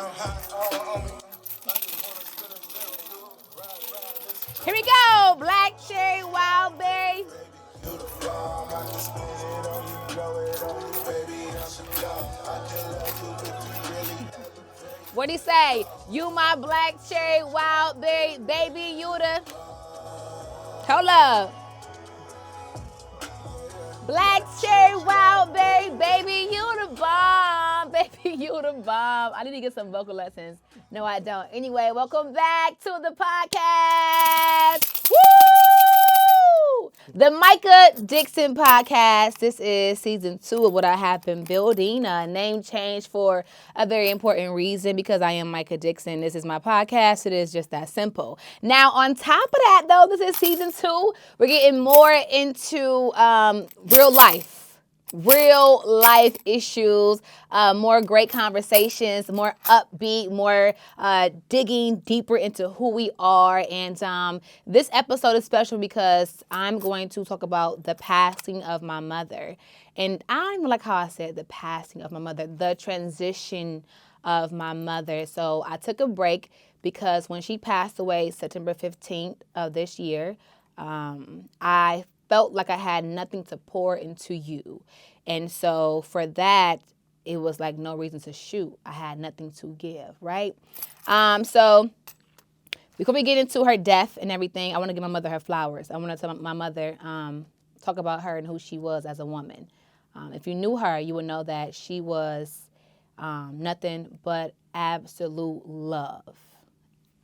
Here we go, Black Cherry Wild Berry. What'd he say? You my black cherry wild berry, baby, you the... Hold up. Black cherry wild berry, baby, you the bomb. Baby, you the bomb. I need to get some vocal lessons. No, I don't. Anyway, welcome back to the podcast. Woo! The Micah Dixon podcast. This is season 2 of what I have been building. A name change for a very important reason, because I am Micah Dixon. This is my podcast. It is just that simple. Now, on top of that, though, this is season 2. We're getting more into real life issues, more great conversations, more upbeat, more digging deeper into who we are. And this episode is special because I'm going to talk about the passing of my mother. And I don't even like how I said the passing of my mother, the transition of my mother. So I took a break because when she passed away September 15th of this year, I felt like I had nothing to pour into you. And so for that, it was like no reason to shoot. I had nothing to give, right? So before we get into her death and everything, I want to give my mother her flowers. I want to tell my mother, talk about her and who she was as a woman. If you knew her, you would know that she was nothing but absolute love.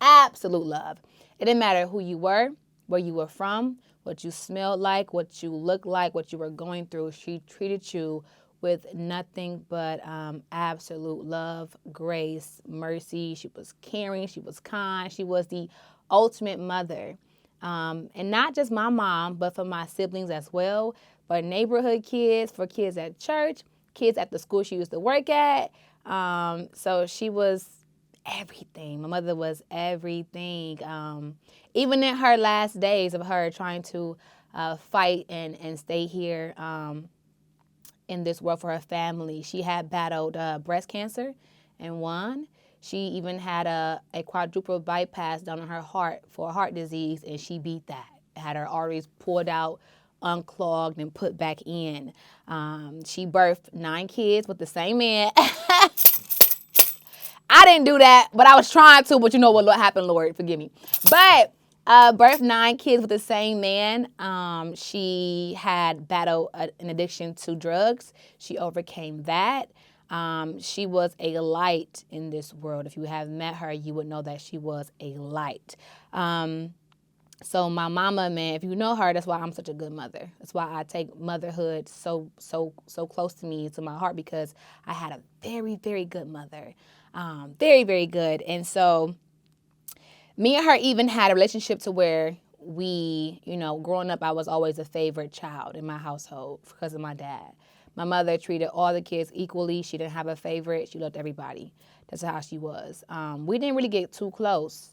Absolute love. It didn't matter who you were, where you were from, what you smelled like, what you looked like, what you were going through. She treated you with nothing but absolute love, grace, mercy. She was caring. She was kind. She was the ultimate mother. And not just my mom, but for my siblings as well, for neighborhood kids, for kids at church, kids at the school she used to work at. So she was everything. My mother was everything. Even in her last days of her trying to fight and stay here in this world for her family, she had battled breast cancer and won. She even had a quadruple bypass done on her heart for heart disease, and she beat that. Had her arteries pulled out, unclogged, and put back in. She birthed 9 kids with the same man. I didn't do that, but I was trying to, but you know what happened, Lord, forgive me. But birthed 9 kids with the same man. She had battled an addiction to drugs. She overcame that. She was a light in this world. If you have met her, you would know that she was a light. So my mama, man, if you know her, that's why I'm such a good mother. That's why I take motherhood so close to me, to my heart, because I had a very, very good mother. Very, very good. And so me and her even had a relationship to where we, growing up, I was always a favorite child in my household because of my dad. My mother treated all the kids equally. She didn't have a favorite. She loved everybody. That's how she was. We didn't really get too close,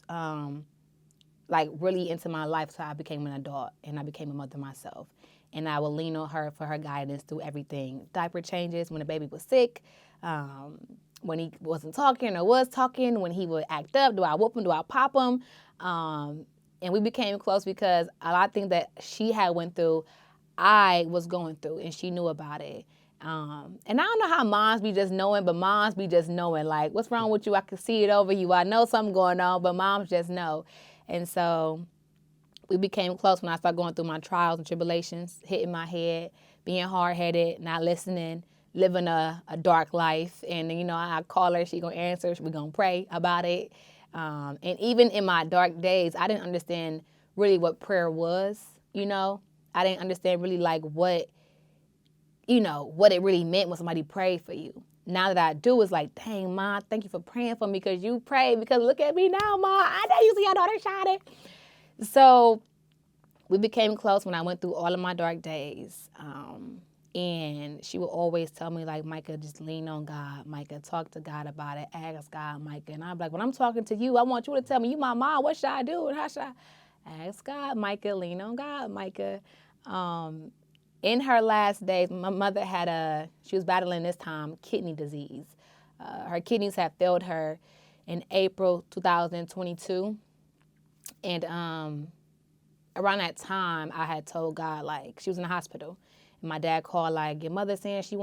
like really into my life, so I became an adult and I became a mother myself. And I would lean on her for her guidance through everything. Diaper changes, when the baby was sick, when he wasn't talking or was talking, when he would act up, do I whoop him, do I pop him? And we became close because a lot of things that she had went through, I was going through, and she knew about it. And I don't know how moms be just knowing, but moms be just knowing, like, what's wrong with you? I can see it over you. I know something going on, but moms just know. And so we became close when I started going through my trials and tribulations, hitting my head, being hard-headed, not listening, living a dark life. And, I call her, she going to answer, we going to pray about it. And even in my dark days, I didn't understand really what prayer was, I didn't understand really like what it really meant when somebody prayed for you. Now that I do, it's like, dang, Ma, thank you for praying for me because you prayed, because look at me now, Ma. I know you see your daughter shining. So we became close when I went through all of my dark days. And she would always tell me, like, Micah, just lean on God. Micah, talk to God about it. Ask God, Micah. And I'm like, when I'm talking to you, I want you to tell me, you my mom, what should I do? And how should I? Ask God, Micah. Lean on God, Micah. In her last days, my mother she was battling this time kidney disease. Her kidneys had failed her in April 2022. And around that time, I had told God, like, she was in the hospital. And my dad called, like, your mother saying she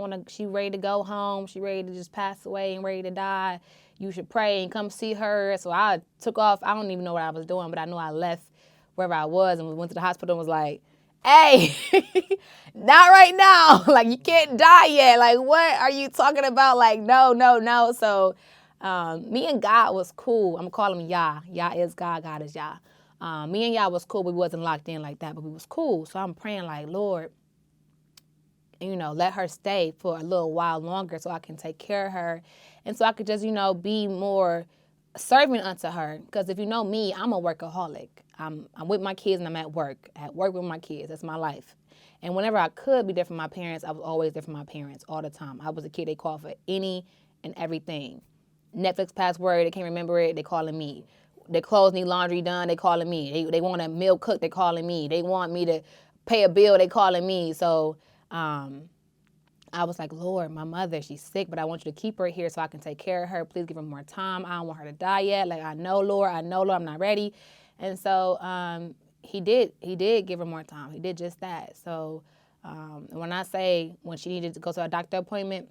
ready to go home. She ready to just pass away and ready to die. You should pray and come see her. So I took off. I don't even know what I was doing, but I knew I left wherever I was and went to the hospital and was like, hey, not right now. Like, you can't die yet. Like, what are you talking about? Like, no, no, no. So me and God was cool. I'm calling him Yah. Yah is God. God is Yah. Me and Yah was cool. We wasn't locked in like that, but we was cool. So I'm praying like, Lord, let her stay for a little while longer so I can take care of her and so I could just, be more servant unto her. Because if you know me, I'm a workaholic. I'm with my kids and I'm at work with my kids. That's my life. And whenever I could be there for my parents, I was always there for my parents all the time. I was a kid they called for any and everything. Netflix password, they can't remember it, they calling me. Their clothes need laundry done, they calling me. They want a meal cooked, they calling me. They want me to pay a bill, they calling me. So I was like, Lord, my mother, she's sick, but I want you to keep her here so I can take care of her. Please give her more time. I don't want her to die yet. Like, I know, Lord, I'm not ready. And so he did give her more time. He did just that. So when I say when she needed to go to a doctor appointment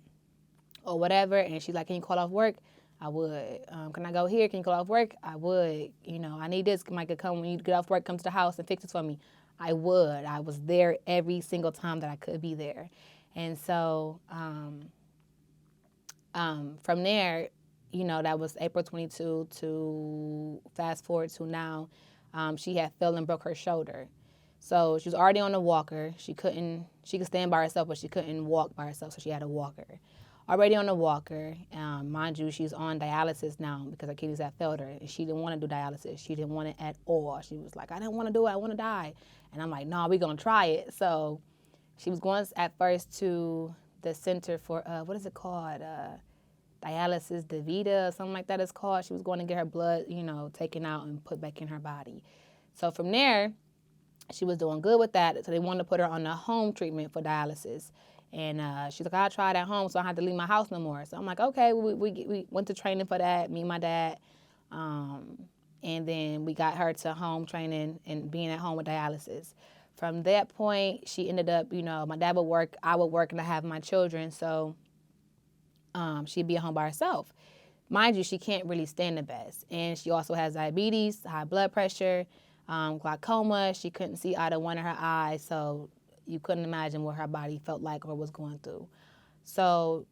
or whatever, and she's like, can you call off work? I would. Can I go here? Can you call off work? I would. I need this. Micah, come when you get off work, come to the house and fix this for me. I would. I was there every single time that I could be there. And so from there, that was April 22 to fast forward to now, she had fell and broke her shoulder. So she was already on a walker. She could stand by herself, but she couldn't walk by herself, so she had a walker. Already on a walker. Mind you, she's on dialysis now because her kidneys had failed her. And she didn't want to do dialysis. She didn't want it at all. She was like, I didn't want to do it. I want to die. And I'm like, no, we're going to try it. So she was going at first to the center for, what is it called? Dialysis DeVita or something like that it's called. She was going to get her blood, taken out and put back in her body. So from there, she was doing good with that. So they wanted to put her on the home treatment for dialysis. And she's like, I'll try it at home so I don't have to leave my house no more. So I'm like, okay, we went to training for that, me and my dad. And then we got her to home training and being at home with dialysis. From that point, she ended up, my dad would work, I would work, and I have my children. So she'd be at home by herself. Mind you, she can't really stand the best. And she also has diabetes, high blood pressure, glaucoma. She couldn't see out of one of her eyes. So you couldn't imagine what her body felt like or was going through. So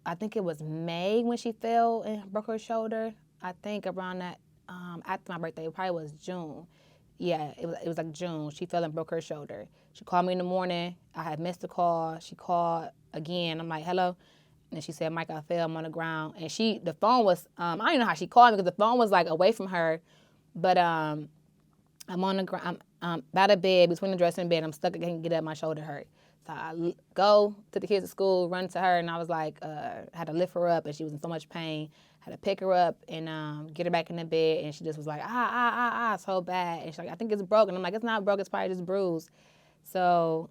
I think it was May when she fell and broke her shoulder. I think around that, after my birthday, it probably was June. Yeah, it was like June. She fell and broke her shoulder. She called me in the morning. I had missed the call. She called again. I'm like, hello. And she said, Micah, I fell. I'm on the ground. And the phone was, I don't even know how she called me because the phone was like away from her. But I'm on the ground. I'm by the bed, between the dresser and bed. I'm stuck. I can't get up. My shoulder hurt. So I go to the kids at school, run to her, and I was like, had to lift her up, and she was in so much pain. Had to pick her up and get her back in the bed, and she just was like, so bad. And she's like, I think it's broken. I'm like, it's not broken. It's probably just bruised. So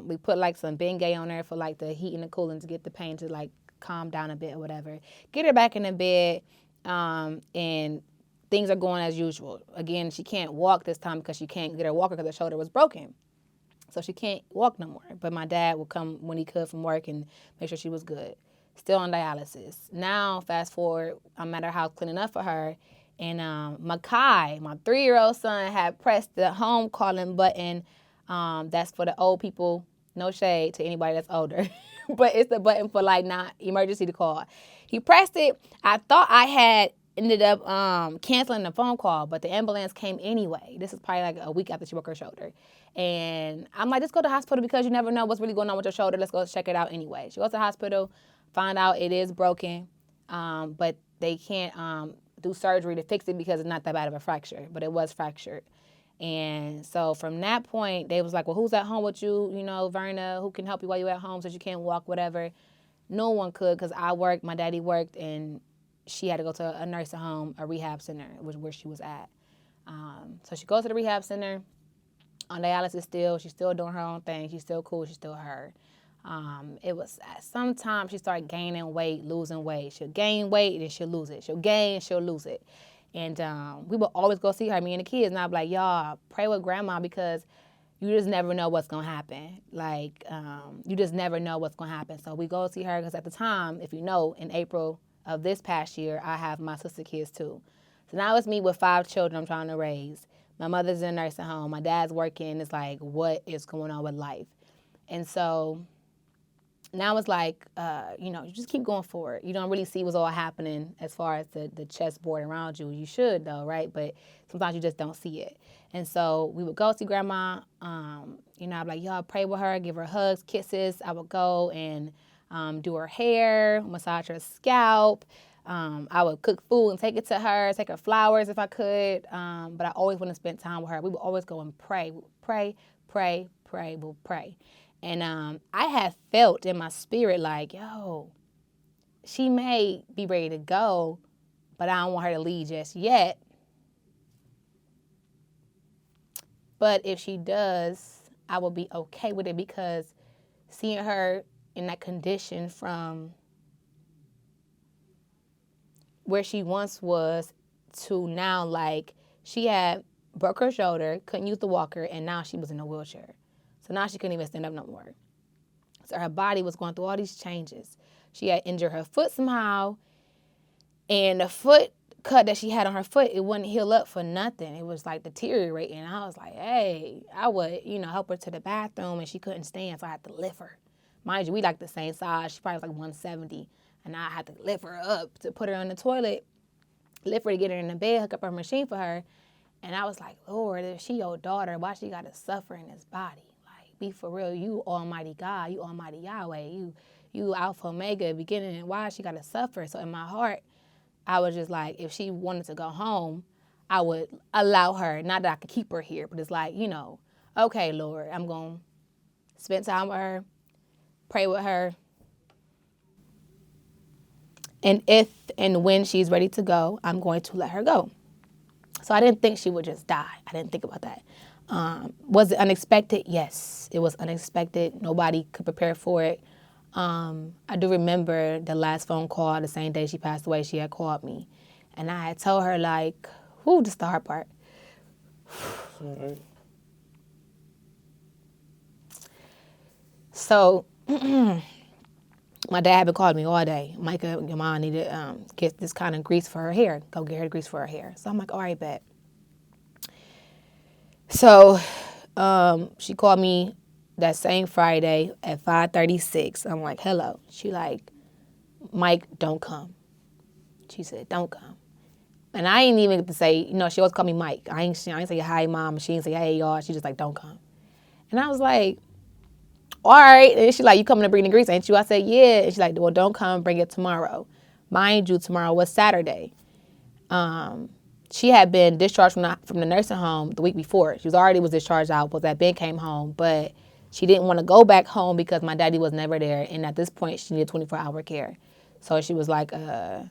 we put like some Bengay on her for like the heat and the cooling to get the pain to like calm down a bit or whatever. Get her back in the bed, and things are going as usual. Again, she can't walk this time because she can't get her walker because her shoulder was broken. So she can't walk no more. But my dad would come when he could from work and make sure she was good. Still on dialysis. Now, fast forward, I'm at her house cleaning up for her. And Micah, my 3-year-old son, had pressed the home calling button. That's for the old people. No shade to anybody that's older. But it's the button for like not emergency to call. He pressed it. I thought I had ended up canceling the phone call, but the ambulance came anyway. This is probably like a week after she broke her shoulder. And I'm like, let's go to the hospital because you never know what's really going on with your shoulder. Let's go check it out anyway. She goes to the hospital, find out it is broken, but they can't do surgery to fix it because it's not that bad of a fracture, but it was fractured. And so from that point, they was like, well, who's at home with you? Verna, who can help you while you're at home since you can't walk, whatever. No one could because I worked, my daddy worked, and she had to go to a nursing home, a rehab center, which where she was at. So she goes to the rehab center on dialysis still. She's still doing her own thing. She's still cool. She's still her. It was sometimes she started gaining weight, losing weight. She'll gain weight and then she'll lose it. She'll gain, she'll lose it. And we would always go see her, me and the kids. And I'd be like, y'all, pray with grandma because you just never know what's going to happen. Like, you just never know what's going to happen. So we go see her because at the time, if you know, in April of this past year, I have my sister kids too. So now it's me with 5 children I'm trying to raise. My mother's in a nursing home. My dad's working. It's like, what is going on with life? And so now it's like, you just keep going forward. You don't really see what's all happening as far as the chessboard around you. You should, though, right? But sometimes you just don't see it. And so we would go see grandma. I'd be like, y'all pray with her, give her hugs, kisses. I would go and do her hair, massage her scalp. I would cook food and take it to her, take her flowers if I could. But I always want to spend time with her. We would always go and pray. We would pray. We'll pray. And I had felt in my spirit like, yo, she may be ready to go, but I don't want her to leave just yet. But if she does, I will be okay with it because seeing her in that condition from where she once was to now, like she had broke her shoulder, couldn't use the walker, and now she was in a wheelchair. So now she couldn't even stand up no more. So her body was going through all these changes. She had injured her foot somehow, and the foot cut that she had on her foot, it wouldn't heal up for nothing. It was like deteriorating. I was like, hey, I would, help her to the bathroom, and she couldn't stand, so I had to lift her. Mind you, we like the same size. She probably was like 170, and I had to lift her up to put her on the toilet, lift her to get her in the bed, hook up her machine for her. And I was like, Lord, if she your daughter, why she got to suffer in this body? Be for real, you almighty God, you almighty Yahweh, you Alpha Omega, beginning and why she got to suffer. So in my heart, I was just like, if she wanted to go home, I would allow her. Not that I could keep her here, but it's like, okay, Lord, I'm going to spend time with her, pray with her. And if and when she's ready to go, I'm going to let her go. So I didn't think she would just die. I didn't think about that. Was it unexpected? Yes, it was unexpected. Nobody could prepare for it. I do remember the last phone call, the same day she passed away, she had called me. And I had told her, like, just the hard part. All right. So my dad had been calling me all day. Micah, your mom needed to get this kind of grease for her hair. Go get her grease for her hair. So I'm like, all right, bet. So she called me that same Friday at 5:36. I'm like, hello. She like, Mike, don't come. She said, don't come. And I ain't even get to say, she always called me Mike. I ain't say hi, mom. She ain't say, hey, y'all. She just like, don't come. And I was like, all right. And she like, you coming to bring the grease, ain't you? I said, yeah. And she like, well, don't come. Bring it tomorrow. Mind you, tomorrow was Saturday. She had been discharged from the nursing home the week before. She was discharged out, but that Ben came home. But she didn't want to go back home because my daddy was never there. And at this point, she needed 24-hour care. So she was like, Dad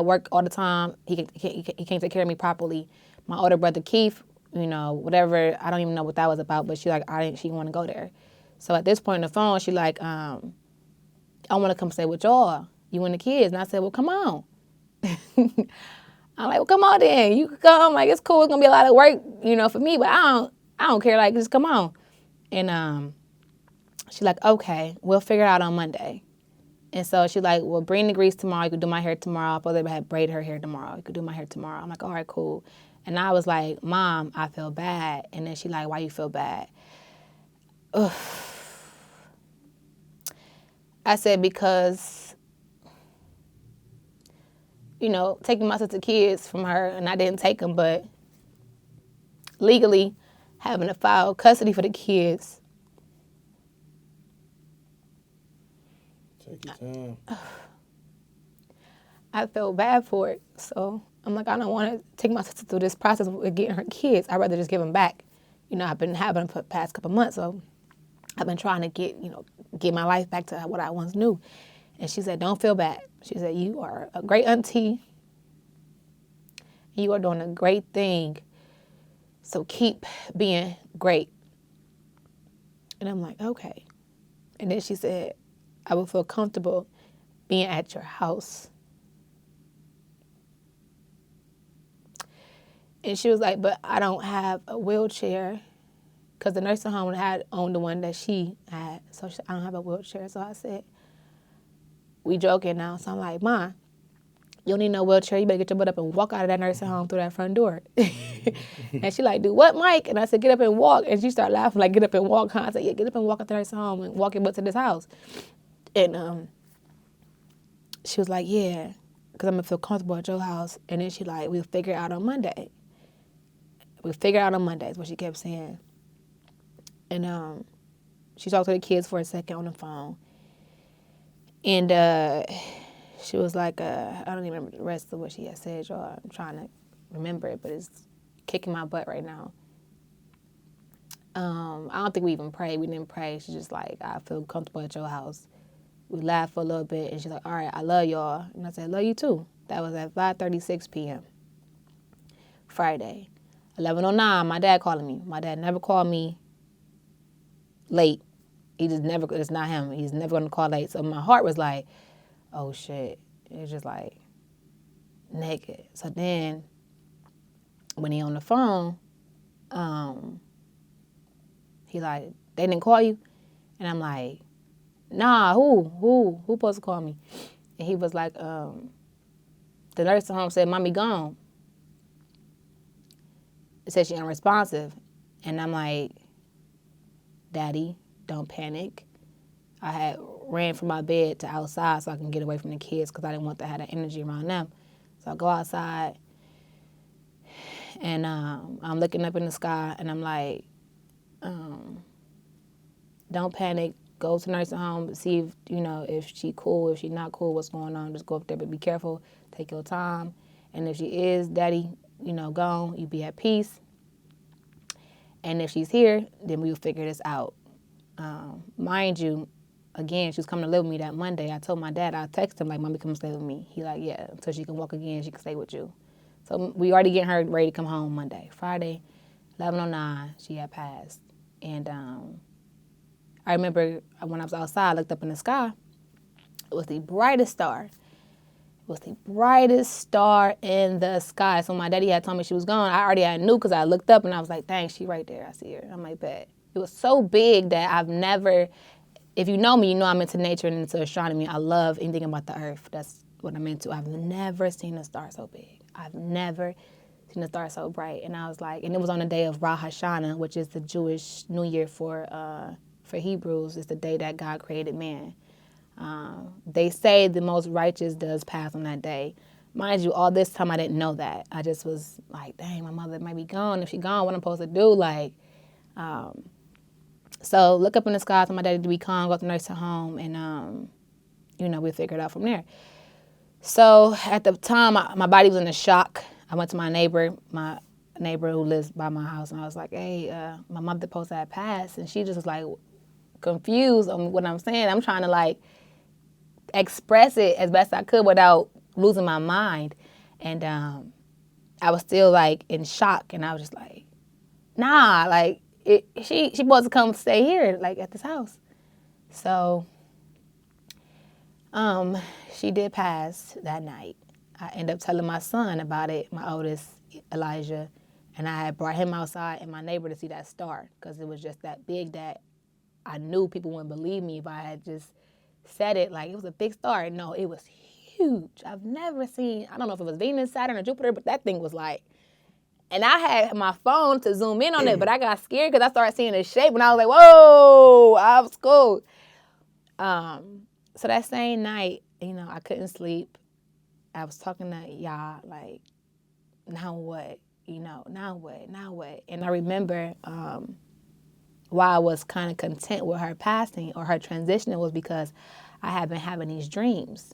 worked all the time. He can't take care of me properly. My older brother, Keith, whatever. I don't even know what that was about. But she didn't want to go there. So at this point on the phone, she like, I want to come stay with y'all, you and the kids. And I said, well, come on. I'm like, well, come on then. You can come. Like, it's cool. It's gonna be a lot of work, for me. But I don't care. Like, just come on. And she's like, okay, we'll figure it out on Monday. And so she's like, well, bring the grease tomorrow. You can do my hair tomorrow. I probably had braid her hair tomorrow. You could do my hair tomorrow. I'm like, all right, cool. And I was like, Mom, I feel bad. And then she like, why you feel bad? Ugh. I said, because taking my sister kids from her, and I didn't take them, but legally having to file custody for the kids. Take your time. I felt bad for it, so I'm like, I don't want to take my sister through this process of getting her kids. I'd rather just give them back. I've been having them for the past couple months, so I've been trying to get my life back to what I once knew. And she said, don't feel bad. She said, you are a great auntie. You are doing a great thing. So keep being great. And I'm like, okay. And then she said, I would feel comfortable being at your house. And she was like, but I don't have a wheelchair because the nursing home had owned the one that she had. So she said, I don't have a wheelchair. So I said, we joking now. So I'm like, Ma, you don't need no wheelchair. You better get your butt up and walk out of that nursing home through that front door. And she like, do what, Mike? And I said, get up and walk. And she started laughing like, get up and walk, huh? I said, yeah, get up and walk out the nursing home and walk your butt to this house. And she was like, yeah, because I'm going to feel comfortable at your house. And then she like, we'll figure it out on Monday. We'll figure it out on Monday is what she kept saying. And she talked to the kids for a second on the phone. And she was like, I don't even remember the rest of what she had said, y'all. I'm trying to remember it, but it's kicking my butt right now. I don't think we even prayed. We didn't pray. She's just like, I feel comfortable at your house. We laughed for a little bit, and she's like, all right, I love y'all. And I said, love you too. That was at 5:36 p.m. Friday. 11:09, my dad calling me. My dad never called me late. He just never, it's not him. He's never going to call late. So my heart was like, oh, shit. It's just like naked. So then when he on the phone, he like, they didn't call you? And I'm like, nah, who supposed to call me? And he was like, the nursing home said, Mommy gone. It said she unresponsive. And I'm like, Daddy, don't panic. I had ran from my bed to outside so I can get away from the kids because I didn't want to have that energy around them. So I go outside, and I'm looking up in the sky, and I'm like, don't panic. Go to the nursing home, see if, if she cool, if she not cool, what's going on. Just go up there, but be careful. Take your time. And if she is, Daddy, gone, you be at peace. And if she's here, then we'll figure this out. Mind you, again, she was coming to live with me that Monday. I told my dad, I texted him, like, Mommy, come stay with me. He like, yeah, until she can walk again, she can stay with you. So we already getting her ready to come home Monday. Friday, 11:09, she had passed. And I remember when I was outside, I looked up in the sky. It was the brightest star. It was the brightest star in the sky. So my daddy had told me she was gone. I already knew because I looked up and I was like, dang, she right there. I see her. I'm like, bet. It was so big that I've never, if you know me, you know I'm into nature and into astronomy. I love anything about the earth. That's what I'm into. I've never seen a star so big. I've never seen a star so bright. And I was like, and it was on the day of Rosh Hashanah, which is the Jewish New Year for Hebrews. It's the day that God created man. They say the most righteous does pass on that day. Mind you, all this time I didn't know that. I just was like, dang, my mother might be gone. If she gone, what I'm supposed to do? Like, so look up in the sky, tell my daddy to be calm, go to the nursing home, and, we'll figure it out from there. So at the time, my body was in a shock. I went to my neighbor who lives by my house, and I was like, hey, my mother supposed to have passed, and she just was like confused on what I'm saying. I'm trying to like express it as best I could without losing my mind. And I was still like in shock, and I was just like, nah, like she supposed to come stay here, like at this house. So she did pass that night. I ended up telling my son about it, my oldest, Elijah, and I had brought him outside and my neighbor to see that star because it was just that big that I knew people wouldn't believe me if I had just said it like it was a big star. No, it was huge. I've never seen, I don't know if it was Venus, Saturn, or Jupiter, but that thing was like, and I had my phone to zoom in on it, but I got scared because I started seeing the shape and I was like, whoa, I was cool. So that same night, I couldn't sleep. I was talking to y'all like, now what? Now what? And I remember why I was kind of content with her passing or her transitioning was because I had been having these dreams.